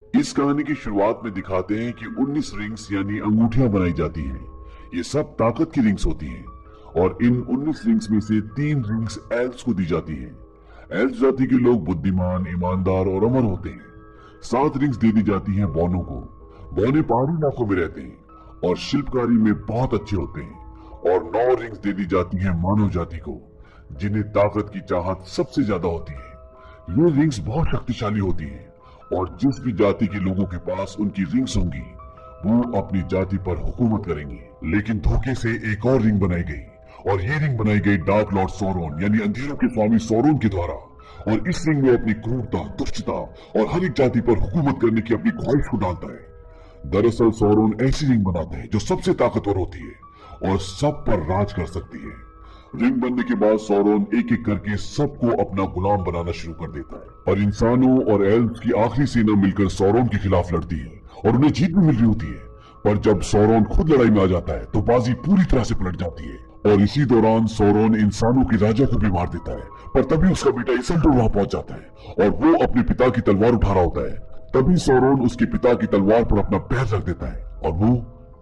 इस कहानी की शुरुआत में दिखाते हैं कि 19 रिंग्स यानी अंगूठियां बनाई जाती हैं। ये सब ताकत की रिंग्स होती हैं और इन 19 रिंग्स में से 3 रिंग्स एल्व्स को दी जाती हैं। एल्व्स जाति के लोग बुद्धिमान, ईमानदार और अमर होते हैं। 7 रिंग्स दे दी जाती हैं बौनों को। बौने पहाड़ी इलाकों में रहते हैं और शिल्पकारी में बहुत अच्छे होते हैं। और 9 रिंग्स दे दी जाती हैं मानव जाति को, जिन्हें ताकत की चाहत सबसे ज्यादा होती है। ये रिंग्स बहुत शक्तिशाली होती हैं और जिस भी जाति के लोगों के पास उनकी रिंग्स होंगी वो अपनी जाति पर हुकूमत करेंगे। लेकिन धोखे से एक और रिंग बनाई गई और ये रिंग बनाई गई डार्क लॉर्ड सौरोन यानी अंधेरों के स्वामी सौरोन के द्वारा। और इस रिंग में अपनी क्रूरता, दुष्टता और हर एक जाति पर हुकूमत करने की अपनी ख्वाहिश को डालता है। दरअसल सौरोन ऐसी रिंग बनाता है जो सबसे ताकतवर होती है और सब पर राज कर सकती है। रिंग बनने के बाद सौरोन एक एक करके सबको अपना गुलाम बनाना शुरू कर देता है और इंसानों और एल्व्स की आखिरी सेना मिलकर सौरोन के खिलाफ लड़ती है और उन्हें जीत भी मिल रही होती है। पर जब सौरोन खुद लड़ाई में आ जाता है तो बाजी पूरी तरह से पलट जाती है और इसी दौरान सौरोन इंसानों के राजा को भी मार देता है। पर तभी उसका बेटा इसल्डुर वहां पहुंच जाता है और वो अपने पिता की तलवार उठा रहा होता है। तभी सौरोन उसके पिता की तलवार पर अपना पैर रख देता है और वो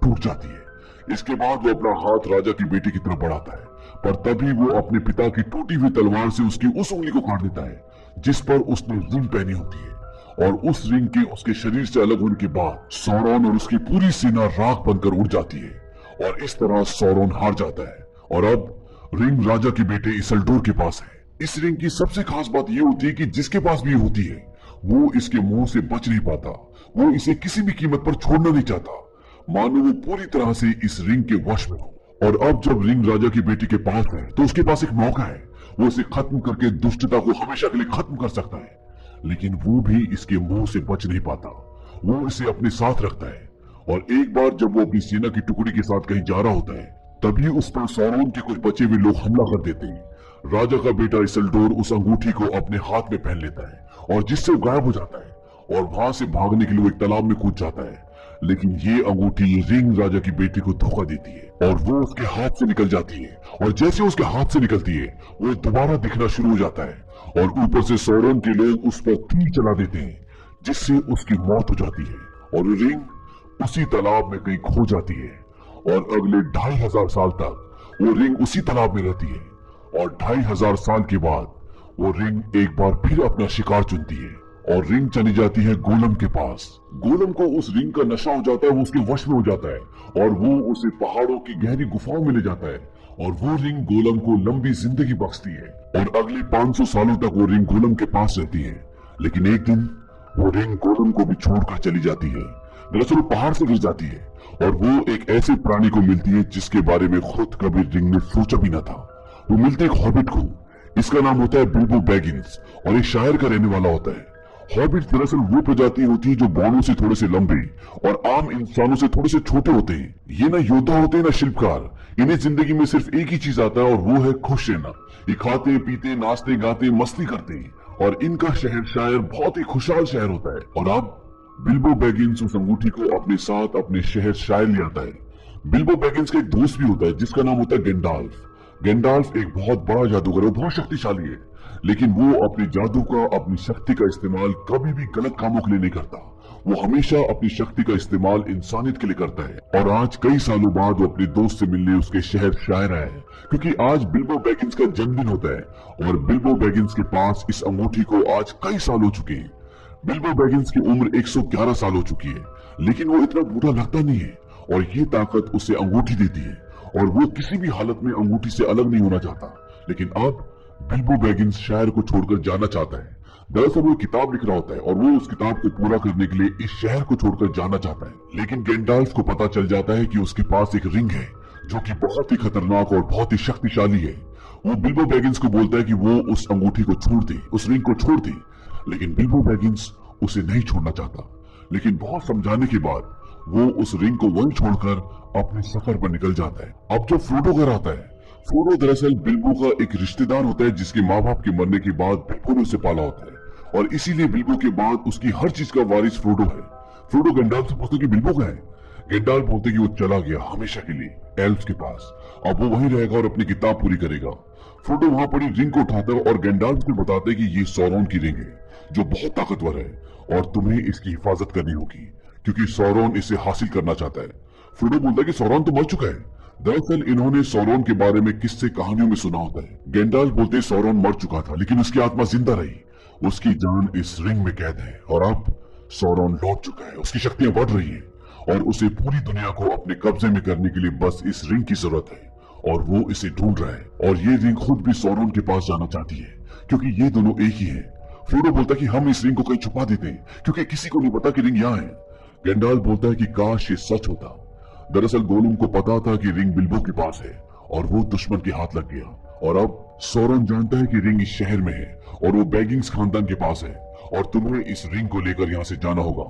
टूट जाती है। इसके बाद वो अपना हाथ राजा की बेटी की तरफ बढ़ाता है, पर तभी वो अपने पिता की टूटी हुई तलवार से उसकी उस उंगली को काट देता है जिस पर उसने रिंग पहनी होती है। और उस रिंग के उसके शरीर से अलग होने के बाद सौरोन और उसकी पूरी सेना राख बनकर उड़ जाती है और इस तरह सौरोन हार जाता है। और अब रिंग राजा के बेटे इसल्डोर के पास है। इस रिंग की सबसे खास बात यह होती है कि जिसके पास भी होती है वो इसके मुंह से बच नहीं पाता। वो इसे किसी भी कीमत पर छोड़ना नहीं चाहता, मानो वो पूरी तरह से इस रिंग के वश में हो। और अब जब रिंग राजा की बेटी के पास है तो उसके पास एक मौका है। वो इसे खत्म करके दुष्टता को हमेशा के लिए खत्म कर सकता है। लेकिन वो भी इसके मुंह से बच नहीं पाता। वो इसे अपने साथ रखता है और एक बार जब वो अपनी सेना की टुकड़ी के साथ कहीं जा रहा होता है तभी उस पर सौरोन के कुछ बचे हुए लोग हमला कर देते हैं। राजा का बेटा इसल्डोर उस अंगूठी को अपने हाथ में पहन लेता है और जिससे वो गायब हो जाता है और वहां से भागने के लिए वो एक तालाब में कूद जाता है। लेकिन ये अंगूठी रिंग राजा की बेटी को धोखा देती है और वो उसके हाथ से निकल जाती है। और जैसे उसके हाथ से निकलती है वो दोबारा दिखना शुरू हो जाता है और ऊपर से सौरोन के लोग उस पर तीर चला देते हैं जिससे उसकी मौत हो जाती है और रिंग उसी तालाब में कहीं खो जाती है। और अगले 2500 साल तक वो रिंग उसी तालाब में रहती है और 2500 साल के बाद वो रिंग एक बार फिर अपना शिकार चुनती है और रिंग चली जाती है गोलम के पास। गोलम को उस रिंग का नशा हो जाता है, वो उसके वश में हो जाता है और वो उसे पहाड़ों की गहरी गुफाओं में ले जाता है और वो रिंग गोलम को लंबी जिंदगी बख्शती है और अगले 500 सालों तक वो रिंग गोलम के पास रहती है। लेकिन एक दिन वो रिंग गोलम को भी छोड़कर चली जाती है। दरअसल वो पहाड़ से गिर जाती है और वो एक ऐसे प्राणी को मिलती है जिसके बारे में खुद कभी रिंग ने सोचा भी न था। वो मिलते एक हॉबिट को। इसका नाम होता है बिल्बो बैगिंस और एक शहर का रहने वाला होता है। हॉबिट दरअसल वो प्रजाति होती है जो बौनों से थोड़े से लंबे और आम इंसानों से थोड़े से छोटे होते हैं। ये ना योद्धा होते हैं ना शिल्पकार। इन्हें जिंदगी में सिर्फ एक ही चीज आता है और वो है खुश रहना। ये खाते पीते, नाचते गाते, मस्ती करते हैं और इनका शहर शायर बहुत ही खुशहाल शहर होता है। और अब बिल्बो बैगिंस उस अंगूठी को अपने साथ अपने शहर शायर ले आता है। बिल्बो बैगिंस का एक दोस्त भी होता है जिसका नाम होता है गेंडाल्फ। गेंडाल्फ एक बहुत बड़ा जादूगर है, बहुत शक्तिशाली है, लेकिन वो अपने जादू का, अपनी शक्ति का इस्तेमाल कभी भी गलत कामों के लिए नहीं करता। वो हमेशा अपनी शक्ति का इस्तेमाल इंसानियत के लिए करता है। और आज कई सालों बाद वो अपने दोस्त से मिलने उसके शहर शायर आया है क्योंकि आज बिल्बो बैगिंस का जन्मदिन होता है और बिल्बो बैगिंस के पास इस अंगूठी को आज कई साल हो चुके हैं। बिल्बो बैगिंस की उम्र 111 साल हो चुकी है, लेकिन वो इतना बूढ़ा लगता नहीं है और ये ताकत उसे अंगूठी देती है और वो किसी भी हालत में अंगूठी से अलग नहीं होना चाहता। लेकिन अब बिल्बो बैगिंस शहर को छोड़कर जाना चाहता है। दरअसल वो किताब लिख रहा होता है और वो उस किताब को पूरा करने के लिए इस शहर को छोड़कर जाना चाहता है। लेकिन गेंडाल्फ को पता चल जाता है कि उसके पास एक रिंग है जो कि बहुत ही खतरनाक और बहुत ही शक्तिशाली है। वो बिल्बो बैगिंस को बोलता है कि वो उस अंगूठी को छोड़ दे, उस रिंग को छोड़ दे, लेकिन बिल्बो बैगिंस उसे नहीं छोड़ना चाहता। लेकिन बहुत समझाने के बाद वो उस रिंग को वहीं छोड़कर अपने सफर पर निकल जाता है। अब जब फ्रोडो घर आता है, फ्रोडो दरअसल बिल्बो का एक रिश्तेदार होता है जिसके माँ बाप के मरने के बाद बिल्बो ने उसे पाला होता है और इसीलिए बिल्बो के बाद उसकी हर चीज का वारिस फ्रोडो है। फ्रोडो गेंडाल्फ से पूछता है कि बिल्बो कहाँ है। गेंडाल्फ बोलते कि वो चला गया हमेशा के लिए एल्व्स के पास, अब वो वहीं रहेगा और अपनी किताब पूरी करेगा। फ्रोडो वहां पड़ी रिंग को उठाता है और गेंडाल्फ से बताता है कि ये सौरोन की रिंग है। जो बहुत ताकतवर है, और तुम्हें इसकी हिफाजत करनी होगी क्योंकि सौरोन इसे हासिल करना चाहता है। फ्रोडो बोलता है कि सौरोन तो मर चुका है। दरअसल इन्होंने सौरोन के बारे में किस्से कहानियों में सुना होता है। गैंडाल्फ बोलते हैं सौरोन मर चुका था लेकिन उसकी आत्मा जिंदा रही, उसकी जान इस रिंग में कैद है और अब सौरोन लौट चुका है, उसकी शक्तियां बढ़ रही हैं और उसे पूरी दुनिया को अपने कब्जे में करने के लिए बस इस रिंग की जरूरत है और वो इसे ढूंढ रहा है। और ये रिंग खुद भी सौरोन के पास जाना चाहती है क्योंकि ये दोनों एक ही है। फ्रोडो बोलता है कि हम इस रिंग को कहीं छुपा देते हैं क्योंकि किसी को नहीं पता कि रिंग यहाँ है। गैंडाल्फ बोलता है कि काश ये सच होता। दरअसल गोलुम को पता था कि रिंग बिल्बो के पास है और वो दुश्मन के हाथ लग गया, और अब सौरोन जानता है कि रिंग इस शहर में है और वो बैगिंग्स खानदान के पास है और तुम्हें इस रिंग को लेकर यहाँ से जाना होगा।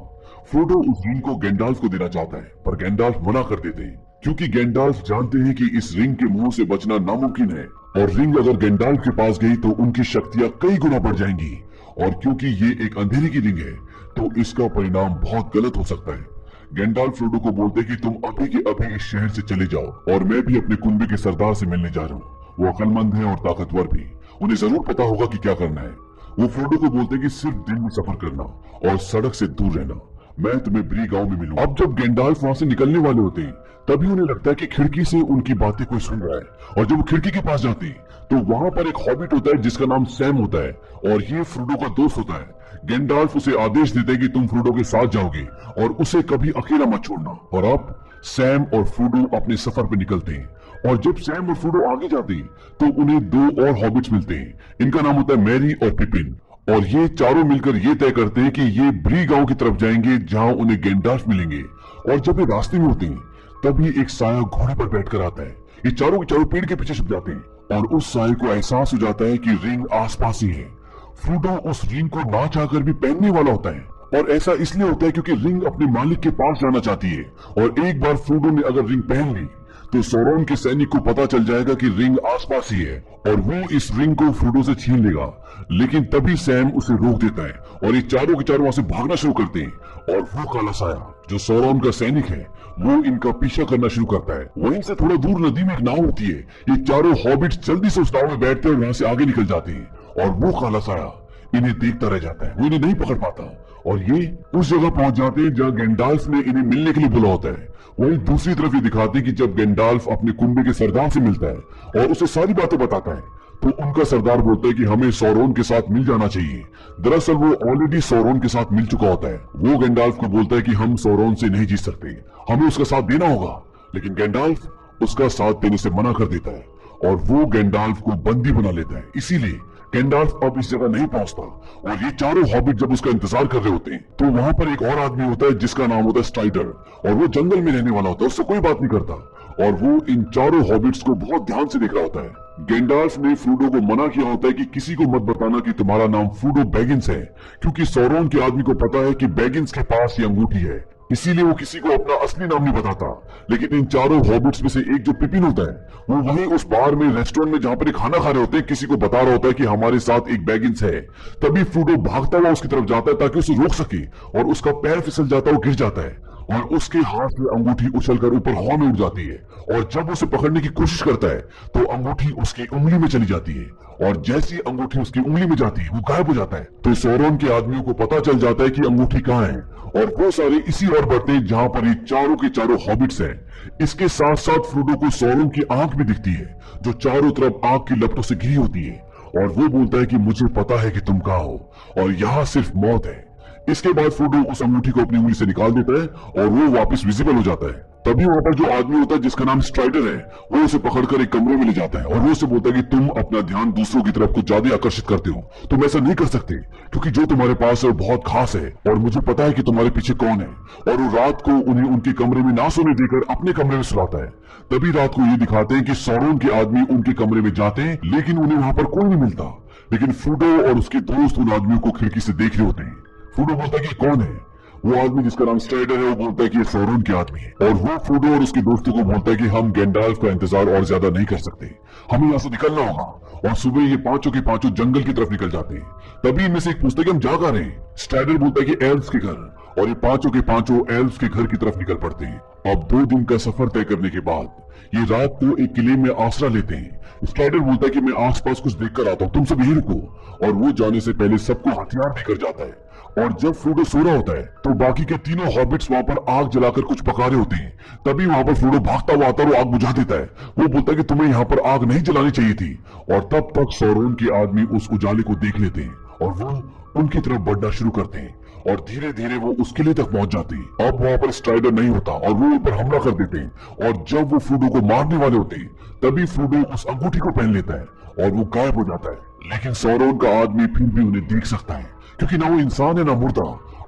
फ्रोडो उस रिंग को गैंडाल्फ को देना चाहता है पर गैंडाल्फ मना कर देते हैं क्योंकि गैंडाल्फ जानते हैं कि इस रिंग के मुंह से बचना नामुमकिन है और रिंग अगर गैंडाल्फ के पास गई तो उनकी शक्तियां कई गुना बढ़ जाएंगी, और क्योंकि ये एक अंधेरे की रिंग है तो इसका परिणाम बहुत गलत हो सकता है। गैंडाल्फ फ्रोडो को बोलते कि तुम अभी के अभी इस शहर से चले जाओ और मैं भी अपने कुनबे के सरदार से मिलने जा रहा हूँ। वो अक्लमंद है और ताकतवर भी, उन्हें जरूर पता होगा कि क्या करना है। वो फ्रोडो को बोलते कि सिर्फ दिन में सफर करना और सड़क से दूर रहना, मैं तुम्हें ब्री गांव में मिलूंगा। अब जब गैंडाल्फ वहां से निकलने वाले होते हैं तभी उन्हें लगता है कि खिड़की से उनकी बातें कोई सुन रहा है, और जब वो खिड़की के पास जाते हैं तो वहां पर एक हॉबिट होता है जिसका नाम सैम होता है और ये फ्रोडो का दोस्त होता है। गैंडाल्फ उसे आदेश देते हैं कि तुम फ्रोडो के साथ जाओगे और उसे कभी अकेला मत छोड़ना। और अब सैम और फ्रोडो अपने सफर पे निकलते हैं और जब सैम और फ्रोडो आगे जाते हैं तो उन्हें दो और हॉबिट्स मिलते हैं। इनका नाम होता है मैरी और पिपिन, और ये चारों मिलकर ये तय करते हैं कि ये ब्री गांव की तरफ जाएंगे जहां उन्हें गैंडाल्फ मिलेंगे। और जब ये रास्ते में होते हैं तभी एक साया घोड़े पर बैठकर आता है। ये चारों के चारों पेड़ के पीछे छुप जाते हैं और उस साये को एहसास हो जाता है कि रिंग आसपास ही है। फ्रोडो उस रिंग को ना चाहकर भी पहनने वाला होता है, और ऐसा इसलिए होता है क्योंकि रिंग अपने मालिक के पास जाना चाहती है, और एक बार फ्रोडो ने अगर रिंग पहन ली तो सौरोन के सैनिक को पता चल जाएगा कि रिंग आसपास ही है और वो इस रिंग को फ्रोडो से छीन लेगा। लेकिन तभी सैम उसे रोक देता है और ये चारों के चारों वहां से भागना शुरू करते हैं, और वो काला साया जो सौरोन का सैनिक है वो इनका पीछा करना शुरू करता है। वहीं से थोड़ा दूर नदी में एक नाव होती है, ये चारों हॉबिट्स जल्दी से उस नाव में बैठते हैं और वहां से आगे निकल जाते हैं, और वो काला साया इन्हें देखता रह जाता है, वो इन्हें नहीं पकड़ पाता और ये उस जगह पहुंच जाते हैं जहां गैंडाल्फ ने इन्हें मिलने के लिए बुला होता है। वहीं दूसरी तरफ ये दिखाते हैं कि जब गैंडाल्फ अपने कुनबे के सरदार से मिलता है और उसे सारी बातें बताता है तो उनका सरदार बोलता है कि हमें सौरोन के साथ मिल जाना चाहिए। दरअसल वो ऑलरेडी सौरोन के साथ मिल चुका होता है। वो गैंडाल्फ को बोलता है कि हम सौरोन से नहीं जीत सकते, हमें उसका साथ देना होगा, लेकिन गैंडाल्फ उसका साथ देने से मना कर देता है और वो गैंडाल्फ को बंदी बना लेता है। इसीलिए गैंडाल्फ अब इस जगह नहीं पहुंचता, और ये चारों हॉबिट जब उसका इंतजार कर रहे होते हैं तो वहां पर एक और आदमी होता है जिसका नाम होता है स्ट्राइडर, और वो जंगल में रहने वाला होता है, उससे कोई बात नहीं करता, और वो इन चारों हॉबिट्स को बहुत ध्यान से देख रहा होता है। गैंडाल्फ ने फ्रोडो को मना किया होता है कि किसी को मत बताना कि तुम्हारा नाम फ्रोडो बैगिंस है, क्योंकि सौरोन के आदमी को पता है कि बैगिंस के पास ये अंगूठी है, इसीलिए वो किसी को अपना असली नाम नहीं बताता। लेकिन इन चारों हॉबिट्स में से एक जो पिपिन होता है वो वहीं उस बार में रेस्टोरेंट में जहां पर खाना खा रहे होते हैं किसी को बता रहा होता है कि हमारे साथ एक बैगिंस है। तभी फ्रोडो भागता हुआ उसकी तरफ जाता है ताकि उसे रोक सके, और उसका पैर फिसल जाता है, वो गिर जाता है और उसके हाथ में अंगूठी उछलकर ऊपर हवा में उड़ जाती है, और जब उसे पकड़ने की कोशिश करता है तो अंगूठी उसकी उंगली में चली जाती है, और जैसी अंगूठी उसकी उंगली में जाती है वो गायब हो जाता है। तो सौरोन के आदमियों को पता चल जाता है कि अंगूठी कहाँ है, और वो सारे इसी ओर बढ़ते हैं जहां पर ये चारों के चारों हॉबिट्स हैं। इसके साथ साथ फ्रोडो को सौरोन की आंख भी दिखती है जो चारों तरफ आग की लपटों से घिरी होती है, और वो बोलता है कि मुझे पता है कि तुम कहाँ हो और यहाँ सिर्फ मौत है। इसके बाद फ्रोडो उस अंगूठी को अपनी उंगली से निकाल देता है और वो वापस विजिबल हो जाता है। तभी वहां पर जो आदमी होता है जिसका नाम स्ट्राइडर है वो उसे पकड़कर एक कमरे में ले जाता है और वो उसे बोलता है कि तुम अपना ध्यान दूसरों की तरफ कुछ ज्यादा आकर्षित करते हो, तुम ऐसा नहीं कर सकते क्योंकि जो तुम्हारे पास है वो बहुत खास है और मुझे पता है कि तुम्हारे पीछे कौन है। और वो रात को उन्हें उनके कमरे में ना सोने देकर अपने कमरे में सुलाता है। तभी रात को ये दिखाते हैं कि सौरोन के आदमी उनके कमरे में जाते हैं लेकिन उन्हें वहां पर कोई नहीं मिलता, लेकिन फ्रोडो और उसके दोस्त उन आदमियों को खिड़की से देख रहे होते हैं। फ्रोडो बोलता है कि कौन है? वो आदमी जिसका नाम स्ट्राइडर है वो बोलता है कि ये सौरोन के आदमी है, और वो फ्रोडो और उसके दोस्तों को बोलता है कि हम गैंडाल्फ का इंतजार और ज्यादा नहीं कर सकते, हमें यहाँ से निकलना होगा। और सुबह ये पांचों के पांचों जंगल की तरफ निकल जाते हैं। तभी इनमें से एक पूछता है कि हम जा कहाँ रहे हैं? स्ट्राइडर बोलता है कि एल्व्स के घर, और ये पांचों के पांचों एल्व्स के घर की तरफ निकल पड़ते हैं। अब 2 दिन का सफर तय करने के बाद ये रात को एक किले में आसरा लेते हैं। स्ट्राइडर बोलता है कि मैं आसपास कुछ देख कर आता हूँ, तुम सब यही रुको। और वो जाने से पहले सबको हथियार देकर जाता है। और जब फ्रोडो सो रहा होता है तो बाकी के तीनों हॉबिट्स वहां पर आग जलाकर कुछ पका रहे होते हैं। तभी वहां पर फ्रोडो भागता हुआ आता है और आग बुझा देता है। वो बोलता है कि तुम्हें यहाँ पर आग नहीं जलानी चाहिए थी। और तब तक सौरोन के आदमी उस उजाले को देख लेते हैं और वो उनकी तरफ बढ़ना शुरू करते हैं और धीरे धीरे वो उस किले तक पहुंच जाते हैं। अब वहां पर स्ट्राइडर नहीं होता और वो उन पर हमला कर देते हैं। और जब वो फ्रोडो को मारने वाले होते हैं तभी फ्रोडो उस अंगूठी को पहन लेता है और वो गायब हो जाता है। लेकिन सौरोन का आदमी फिर भी उन्हें देख सकता है क्योंकि ना वो इंसान है ना मुर्दा,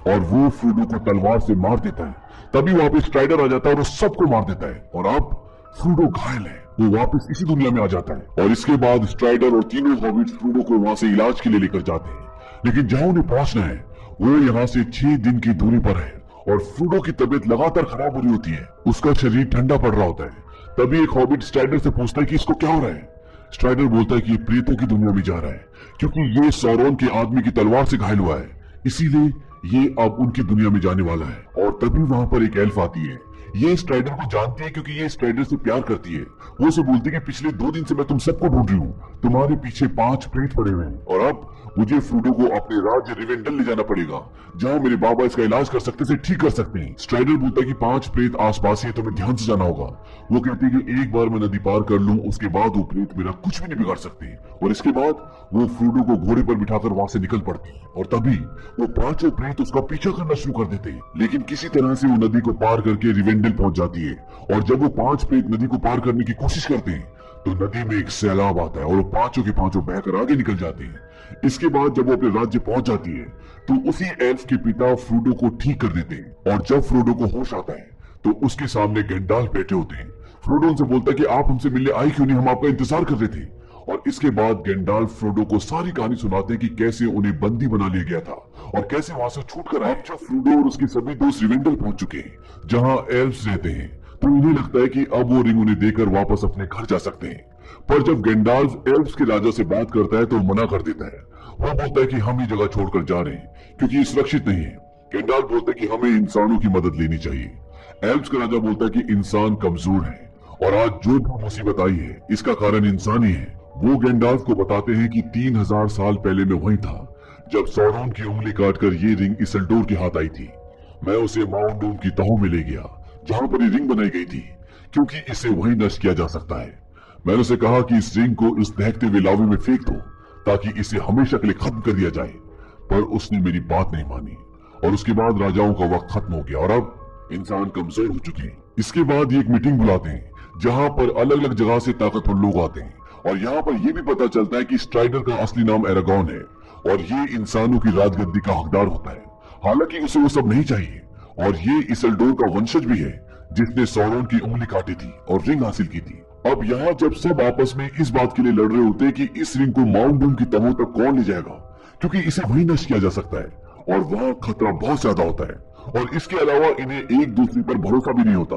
और वो फ्रोडो को तलवार से मार देता है। तभी वहां पे स्ट्राइडर आ जाता है और सबको मार देता है और अब फ्रोडो घायल है। वो वापस इसी दुनिया में आ जाता है और इसके बाद स्ट्राइडर और तीनों हॉबिट्स फ्रोडो को वहां से इलाज के लिए लेकर जाते हैं। लेकिन जहां उन्हें पहुंचना है वो यहाँ से 6 दिन की दूरी पर है और फ्रोडो की तबीयत लगातार खराब हो रही होती है। उसका शरीर ठंडा पड़ रहा होता है। तभी एक हॉबिट स्ट्राइडर से पूछता है कि इसको क्या हो रहा है। स्ट्राइडर बोलता है कि ये प्रेतों की दुनिया में जा रहा है क्योंकि ये सौरोन के आदमी की तलवार से घायल हुआ है, इसीलिए ये अब उनकी दुनिया में जाने वाला है। और तभी वहां पर एक एल्फ आती है। ये स्ट्राइडर को जानती है क्योंकि ये स्ट्राइडर से प्यार करती है। वो उसे बोलती है कि पिछले 2 दिन से मैं तुम सबको ढूंढ रही हूँ, तुम्हारे पीछे 5 प्रेत पड़े हुए हैं और अब मुझे फ्रोडो को अपने राज्य रिवेंडल ले जाना पड़ेगा जहाँ मेरे बाबा इसका इलाज कर सकते से ठीक कर सकते हैं। स्ट्राइडर बोलता है कि 5 प्रेत आसपास ही, तुम्हें ध्यान से जाना होगा। वो कहती है कि एक बार मैं नदी पार कर लूं उसके बाद वो प्रेत मेरा कुछ भी नहीं बिगाड़ सकते। और इसके बाद वो फ्रोडो को घोड़े पर बिठाकर वहां से निकल पड़ती है और तभी वो 5 प्रेत उसका पीछा करना शुरू कर देते हैं। लेकिन किसी तरह से वो नदी को पार करके रिवेंडल पहुंच जाती है। और जब वो 5 प्रेत नदी को पार करने की कोशिश करते हैं तो नदी में एक सैलाब आता है और वो पांचों के पांचों बहकर आगे निकल जाते हैं। इसके बाद जब वो अपने राज्य पहुंच जाती है तो उसी एल्फ के पिता फ्रोडो को ठीक कर देते हैं। और जब फ्रोडो को होश आता है तो उसके सामने गैंडाल्फ बैठे होते हैं। फ्रोडो उनसे बोलता है कि आप हमसे मिलने आए क्यों नहीं, हम आपका इंतजार कर रहे थे। और इसके बाद गैंडाल्फ फ्रोडो को सारी कहानी सुनाते हैं कि कैसे उन्हें बंदी बना लिया गया था और कैसे वहां से छूट कर आए। जब फ्रोडो और उसके सभी दोस्त रिवेंडल पहुंच चुके हैं जहाँ एल्फ्स रहते हैं तो इन्हें लगता है कि अब वो रिंग उन्हें देकर वापस अपने घर जा सकते हैं। पर जब गैंडाल्फ एल्फ्स के राजा से बात करता है तो मना कर देता है। वो बोलता है कि हम ये जगह छोड़कर जा रहे हैं क्योंकि ये सुरक्षित नहीं है। गैंडाल्फ बोलता है कि हमें इंसानों की मदद लेनी चाहिए। एल्फ्स का राजा बोलता है कि इंसान कमजोर है और आज जो भी मुसीबत आई है इसका कारण इंसान ही है। वो गैंडाल्फ को बताते हैं कि 3000 साल पहले मैं वही था जब सौरोन की उंगली काटकर ये रिंग इसिल्डोर के हाथ आई थी। मैं उसे माउंट डूम की तहों में ले गया जहां पर ये रिंग बनाई गई थी क्योंकि इसे वहीं नष्ट किया जा सकता है। मैंने उसे कहा कि इस रिंग को इस दहकते हुए लावे में फेंक दो ताकि इसे हमेशा के लिए खत्म कर दिया जाए। पर उसने मेरी बात नहीं मानी और उसके बाद राजाओं का वक्त खत्म हो गया और अब इंसान कमजोर हो चुके हैं। इसके बाद ये एक मीटिंग बुलाते हैं जहां पर अलग अलग जगह से ताकतवर लोग आते हैं और यहाँ पर यह भी पता चलता है कि स्ट्राइडर का असली नाम एरागॉन है और ये इंसानों की राजगद्दी का हकदार होता है। हालांकि उसे वो सब नहीं चाहिए और ये इसिल्डोर का वंशज भी है जिसने सौरोन की उंगली काटी थी और रिंग हासिल की थी। अब यहाँ जब सब आपस में इस बात के लिए लड़ रहे होते हैं कि इस रिंग को माउंट डूम की तहों तक कौन ले जाएगा क्योंकि इसे वहीं नष्ट किया जा सकता है और वहाँ खतरा बहुत ज्यादा होता है और इसके अलावा इन्हें एक दूसरे पर भरोसा भी नहीं होता।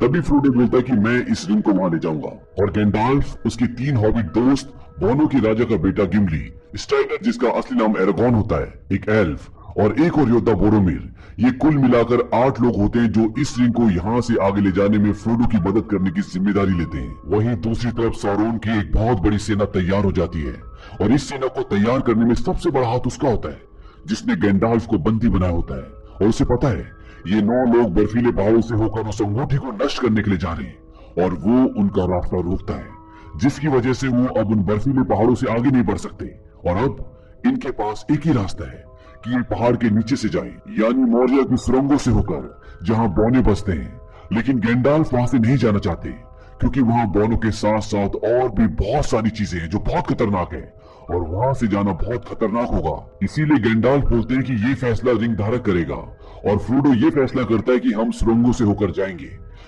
तभी फ्रोडो बोलता है कि मैं इस रिंग को वहां ले जाऊंगा और गैंडाल्फ, उसके 3 हॉबिट दोस्त, बोनो के राजा का बेटा गिमली, स्ट्राइडर जिसका असली नाम एरागॉन होता है, एक एल्फ और एक और योद्धा बोरोमिर, ये कुल मिलाकर 8 लोग होते हैं जो इस रिंग को यहाँ से आगे ले जाने में फ्रोडो की मदद करने की जिम्मेदारी लेते हैं। वहीं दूसरी तरफ सौरोन की एक बहुत बड़ी सेना तैयार हो जाती है और इस सेना को तैयार करने में सबसे बड़ा हाथ उसका होता है जिसने गैंडाल्फ को बंदी बनाया होता है और उसे पता है ये 9 लोग बर्फीले पहाड़ों से होकर उस अंगूठी को नष्ट करने के लिए जा रहे हैं और वो उनका रास्ता रोकता है जिसकी वजह से वो अब उन बर्फीले पहाड़ों से आगे नहीं बढ़ सकते और अब इनके पास एक ही रास्ता है कि ये पहाड़ के नीचे से जाएं, यानी मौर्य की सुरंगों से होकर जहां बौने बसते हैं। लेकिन गैंडाल्फ वहां से नहीं जाना चाहते क्योंकि वहां बौनों के साथ साथ और भी बहुत सारी चीजें हैं जो बहुत खतरनाक है और वहां से जाना बहुत खतरनाक होगा। इसीलिए गैंडाल्फ बोलते हैं कि ये फैसला रिंग धारक करेगा और फ्रोडो ये फैसला करता है कि हम सुरंगों से होकर जाएंगे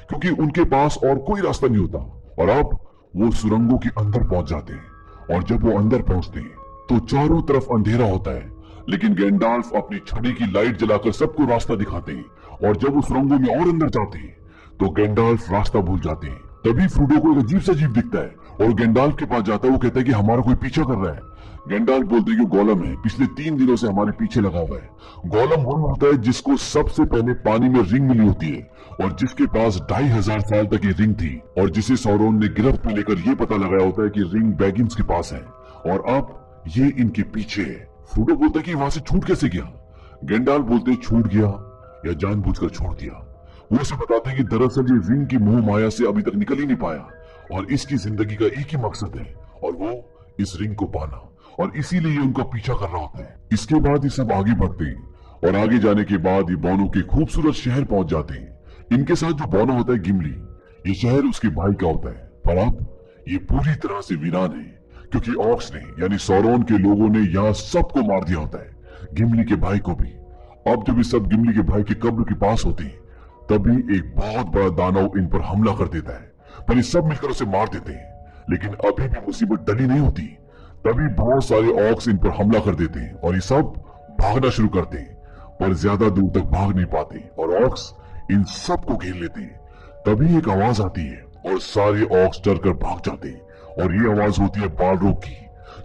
क्योंकि उनके पास और कोई रास्ता नहीं होता। और अब वो सुरंगों के अंदर पहुंच जाते हैं और जब वो अंदर पहुंचते हैं तो चारों तरफ अंधेरा होता है। लेकिन गैंडाल्फ अपनी छड़ी की लाइट जलाकर सबको रास्ता दिखाते हैं और जब वो सुरंगों में और अंदर जाते हैं तो गैंडाल्फ रास्ता भूल जाते हैं। तभी फ्रोडो को एक अजीब सा जीव दिखता है और गैंडाल्फ के पास जाता है। वो कहता है कि हमारा कोई पीछा कर रहा है। गैंडाल्फ बोलते हैं कि गोलम है, पिछले 3 दिनों से हमारे पीछे लगा हुआ है। गोलम वो होता है जिसको सबसे पहले पानी में रिंग मिली होती है और जिसके पास 2500 साल तक ये रिंग थी और जिसे सौरोन ने गिरफ्त में लेकर ये पता लगाया होता है कि रिंग बैगिंस के पास है और अब ये इनके पीछे है। फ्रोडो बोलता है कि वहां से छूट कैसे गया। गैंडाल्फ बोलते हैं छूट गया या जानबूझकर छोड़ दिया। वो उसे बताते हैं कि दरअसल ये रिंग की मोह माया से अभी तक निकल ही नहीं पाया और इसकी जिंदगी का एक ही मकसद है और वो इस रिंग को पाना, और इसीलिए ये उनका पीछा कर रहा होता है। इसके बाद ये सब आगे बढ़ते हैं और आगे जाने के बाद ये बोनो के खूबसूरत शहर पहुंच जाते हैं। इनके साथ जो बोनो होता है गिमली, ये शहर उसके भाई का होता है, पर अब ये पूरी तरह से वीरान है क्योंकि ऑक्स ने यानी सौरोन के लोगों ने यहाँ सबको मार दिया होता है, गिमली के भाई को भी। अब जब ये सब गिमली के भाई के कब्र के पास होते हैं तभी एक बहुत बड़ा दानव इन पर हमला कर देता है, पर ये सब मिलकर उसे मार देते हैं। लेकिन अभी भी मुसीबत टली नहीं होती, तभी बहुत सारे ऑक्स इन पर हमला कर देते हैं और ये सब भागना शुरू करते हैं, पर ज्यादा दूर तक भाग नहीं पाते और ऑक्स इन सबको घेर लेते हैं। तभी एक आवाज आती है और सारे ऑक्स डर कर भाग जाते हैं और ये आवाज होती है बालरोग की,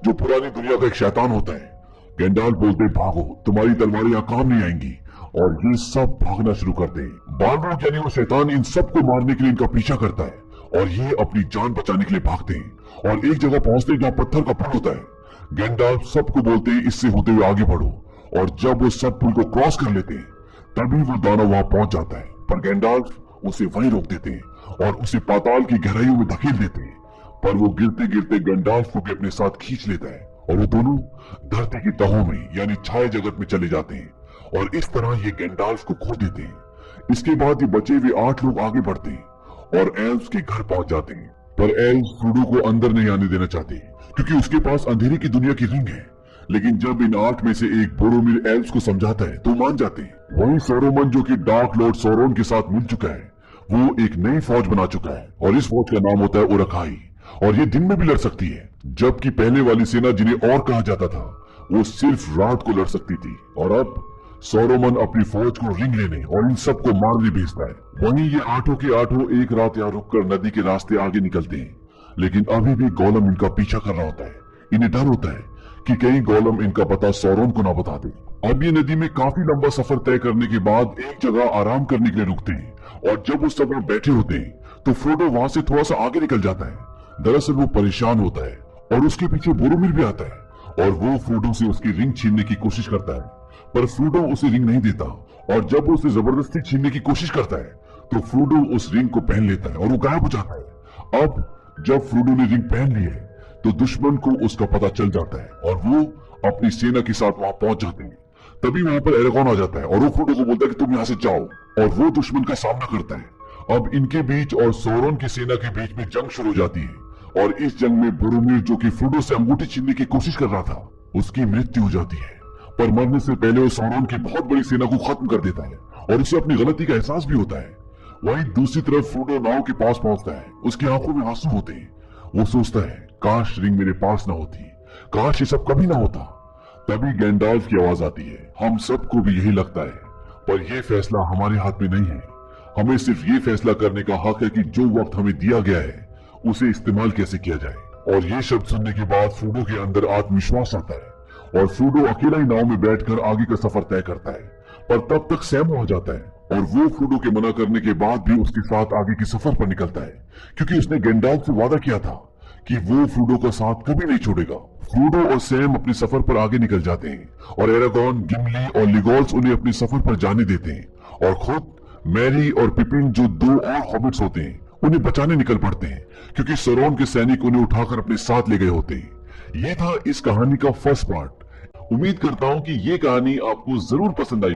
जो पुरानी दुनिया का एक शैतान होता है। गैंडाल्फ बोलते हैं भागो, तुम्हारी तलवारें यहाँ काम नहीं आएंगी, और ये सब भागना शुरू करते हैं। बालरोग यानी वो शैतान इन सबको मारने के लिए इनका पीछा करता है और ये अपनी जान बचाने के लिए भागते हैं और एक जगह पहुंचते हैं जहाँ पत्थर का पुल होता है। गैंडाल्फ सबको बोलते हैं इससे होते हुए आगे बढ़ो, और जब वो सब पुल को क्रॉस कर लेते हैं तभी वो दानव वहां पहुंच जाता है, पर गैंडाल्फ उसे वहीं रोक देते हैं और उसे पाताल की गहराइयों में धकेल देते हैं। पर वो गिरते गिरते गैंडाल्फ को भी अपने साथ खींच लेता है और वो दोनों धरती की तहों में यानी छाया जगत में चले जाते हैं और इस तरह ये गैंडाल्फ को खो देते हैं। इसके बाद ये बचे हुए 8 लोग आगे बढ़ते हैं और एल्व्स के घर पहुंच जाते हैं, पर एल्व्स फ्रोडो को अंदर नहीं आने देना चाहते क्योंकि उसके पास अंधेरे की दुनिया की रिंग है। लेकिन जब इन 8 में से एक बोरोमिर एल्व्स को समझाता है तो मान जाते हैं। वहीं सौरोमन जो कि डार्क लॉर्ड सौरोन के साथ मिल चुका है, वो एक नई फौज बना चुका है और इस फौज का नाम होता है ओरखाई, और ये दिन में भी लड़ सकती है, जबकि पहले वाली सेना जिन्हें और कहा जाता था वो सिर्फ रात को लड़ सकती थी। और अब सौरोमन अपनी फौज को रिंग लेने और इन सबको मारने भेजता है। वहीं ये 8 के 8 एक रात यहाँ रुककर नदी के रास्ते आगे निकलते हैं, लेकिन अभी भी गोलम इनका पीछा कर रहा होता है। इन्हें डर होता है कि कहीं गोलम इनका पता सौरोन को ना बता दे। अब ये नदी में काफी लंबा सफर तय करने के बाद एक जगह आराम करने के लिए रुकते हैं, और जब उस सब बैठे होते हैं तो फ्रोडो वहां से थोड़ा सा आगे निकल जाता है। दरअसल वो परेशान होता है और उसके पीछे बोरोमिर भी आता है और वो फ्रोडो से उसकी रिंग छीनने की कोशिश करता है, पर फ्रोडो उसे रिंग नहीं देता, और जब वो उसे जबरदस्ती छीनने की कोशिश करता है तो फ्रोडो उस रिंग को पहन लेता है और वो गायब हो जाता है। अब जब फ्रोडो ने रिंग पहन ली है तो दुश्मन को उसका पता चल जाता है और वो अपनी सेना के साथ वहां पहुंच जाते हैं। तभी वहां पर एरागॉन आ जाता है और वो फ्रोडो को बोलता है कि तुम यहाँ से जाओ, और वो दुश्मन का सामना करता है। अब इनके बीच और सौरोन की सेना के बीच में जंग शुरू हो जाती है और इस जंग में बोरोमिर जो कि फ्रोडो से अंगूठी छीनने की कोशिश कर रहा था, उसकी मृत्यु हो जाती है। पर मरने से पहले वो सौरोन की बहुत बड़ी सेना को खत्म कर देता है और उसे अपनी गलती का एहसास भी होता है। वहीं दूसरी तरफ फ्रोडो नाव के पास पहुंचता है, उसकी आंखों में आंसू होते हैं। वो सोचता है काश रिंग मेरे पास ना होती, काश ये सब कभी ना होता। तभी गैंडाल्फ की आवाज आती है, हम सबको भी यही लगता है, पर यह फैसला हमारे हाथ में नहीं है। हमें सिर्फ ये फैसला करने का हक है कि जो वक्त हमें दिया गया है उसे इस्तेमाल कैसे किया जाए। और ये शब्द सुनने के बाद फ्रोडो के अंदर आत्मविश्वास आता है और फ्रोडो अकेला ही नाव में बैठकर आगे का सफर तय करता है। पर तब तक सैम आ जाता है और वो फ्रोडो के मना करने के बाद भी उसके साथ आगे के सफर पर निकलता है, क्योंकि उसने गैंडाल्फ से वादा किया था कि वो फ्रोडो का साथ कभी नहीं छोड़ेगा। फ्रोडो और सैम अपने सफर पर आगे निकल जाते हैं और एरागॉन, गिमली और लिगोल्स उन्हें अपने सफर पर जाने देते हैं और खुद मैरी और पिपिन जो 2 और हॉबिट्स होते हैं उन्हें बचाने निकल पड़ते हैं, क्योंकि सौरोन के सैनिक उन्हें उठाकर अपने साथ ले गए होते हैं। ये था इस कहानी का फर्स्ट पार्ट। उम्मीद करता हूँ कि ये कहानी आपको जरूर पसंद आई।